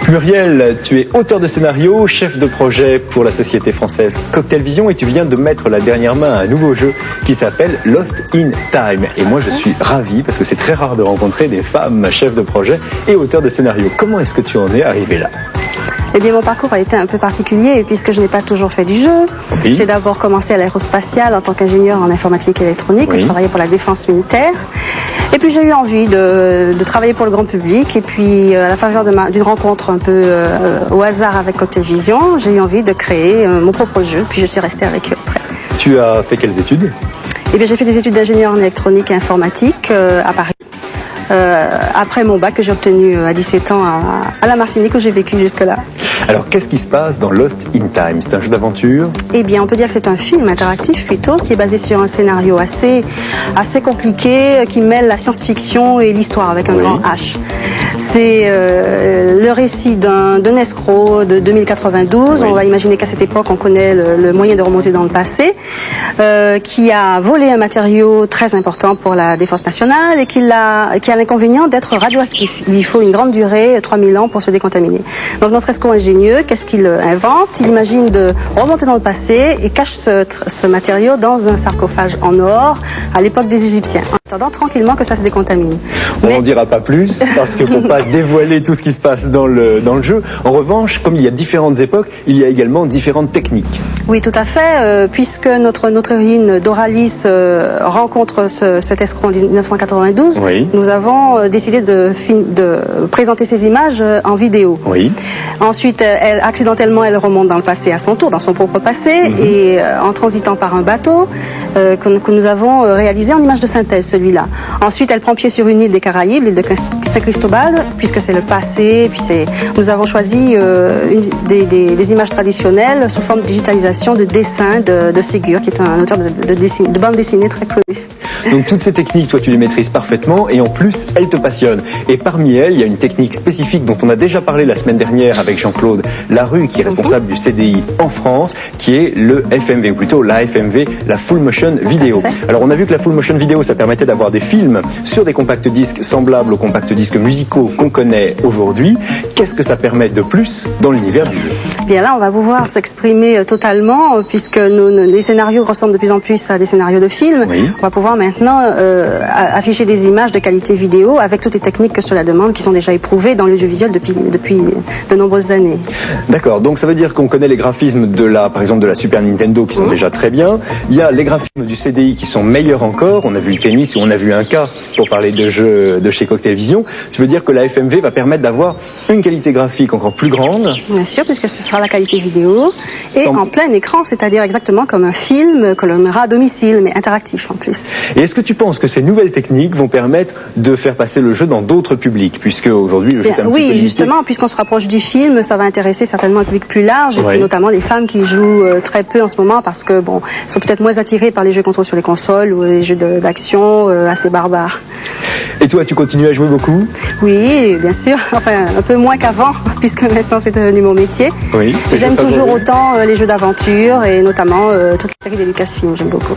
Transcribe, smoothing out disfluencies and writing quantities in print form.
Muriel, tu es auteur de scénario, chef de projet pour la société française Cocktail Vision et tu viens de mettre la dernière main à un nouveau jeu qui s'appelle Lost in Time. Et moi je suis ravi parce que c'est très rare de rencontrer des femmes chefs de projet et auteurs de scénario. Comment est-ce que tu en es arrivé là ? Eh bien, mon parcours a été un peu particulier puisque je n'ai pas toujours fait du jeu. Oui. J'ai d'abord commencé à l'aérospatiale en tant qu'ingénieur en informatique et électronique. Oui. Je travaillais pour la défense militaire. Et puis, j'ai eu envie de travailler pour le grand public. Et puis, à la faveur d'une rencontre un peu au hasard avec Cocktail Vision, j'ai eu envie de créer mon propre jeu. Puis, je suis restée avec eux après. Tu as fait quelles études ? Eh bien, j'ai fait des études d'ingénieur en électronique et informatique à Paris. Après mon bac que j'ai obtenu à 17 ans à la Martinique où j'ai vécu jusque-là. Alors qu'est-ce qui se passe dans Lost in Time ? C'est un jeu d'aventure ? Eh bien, on peut dire que c'est un film interactif plutôt, qui est basé sur un scénario assez compliqué, qui mêle la science-fiction et l'histoire avec un grand H. C'est le récit d'un escroc de 2092. Oui. On va imaginer qu'à cette époque, on connaît le moyen de remonter dans le passé, qui a volé un matériau très important pour la défense nationale et qui a l'inconvénient d'être radioactif. Il faut une grande durée, 3000 ans, pour se décontaminer. Donc notre escroc ingénieux, qu'est-ce qu'il invente ? Il imagine de remonter dans le passé et cache ce matériau dans un sarcophage en or à l'époque des Égyptiens, en attendant tranquillement que ça se décontamine. On n'en dira pas plus, parce que pour pas dévoiler tout ce qui se passe dans le jeu, en revanche, comme il y a différentes époques, il y a également différentes techniques. Oui, tout à fait, puisque notre héroïne Doralis rencontre cet escroc en 1992, oui. Nous avons décidé de présenter ces images en vidéo. Oui. Ensuite, accidentellement, elle remonte dans le passé à son tour, dans son propre passé, et en transitant par un bateau que nous avons réalisé en image de synthèse, celui-là. Ensuite, elle prend pied sur une île des Caraïbes, l'île de Saint-Cristobal, puisque c'est le passé, puis nous avons choisi des images traditionnelles sous forme de digitalisation de dessins de Ségur, qui est un auteur de bande dessinée très connu. Donc toutes ces techniques, toi tu les maîtrises parfaitement et en plus elles te passionnent. Et parmi elles, il y a une technique spécifique dont on a déjà parlé la semaine dernière avec Jean-Claude Larue, qui est responsable du CDI en France, qui est le FMV, ou plutôt la FMV, la Full Motion Video. Alors on a vu que la Full Motion Video, ça permettait d'avoir des films sur des compacts disques semblables aux compacts disques musicaux qu'on connaît aujourd'hui. Qu'est-ce que ça permet de plus dans l'univers du jeu ? Bien là, on va pouvoir s'exprimer totalement, puisque les scénarios ressemblent de plus en plus à des scénarios de films. Oui. On va pouvoir maintenant afficher des images de qualité vidéo avec toutes les techniques que cela demande, qui sont déjà éprouvées dans l'audiovisuel depuis de nombreuses années. D'accord, donc ça veut dire qu'on connaît les graphismes par exemple de la Super Nintendo qui sont déjà très bien. Il y a les graphismes du CDI qui sont meilleurs encore. On a vu le tennis ou on a vu un cas pour parler de jeux de chez Cocktail Vision. Je veux dire que la FMV va permettre d'avoir une qualité graphique encore plus grande. Bien sûr, puisque ce sera la qualité vidéo et en plein écran, c'est-à-dire exactement comme un film que l'on verra à domicile, mais interactif en plus. Et est-ce que tu penses que ces nouvelles techniques vont permettre de faire passer le jeu dans d'autres publics, puisque aujourd'hui le jeu est un petit peu limité ? Oui, justement, puisqu'on se rapproche du film, ça va intéresser certainement un public plus large, et notamment les femmes qui jouent très peu en ce moment parce que sont peut-être moins attirées par les jeux contrôle sur les consoles ou les jeux d'action assez barbares. Et toi, tu continues à jouer beaucoup ? Oui, bien sûr. Enfin, un peu moins qu'avant, puisque maintenant c'est devenu mon métier. Oui. J'aime toujours autant les jeux d'aventure et notamment toute la série des Lucasfilm, j'aime beaucoup.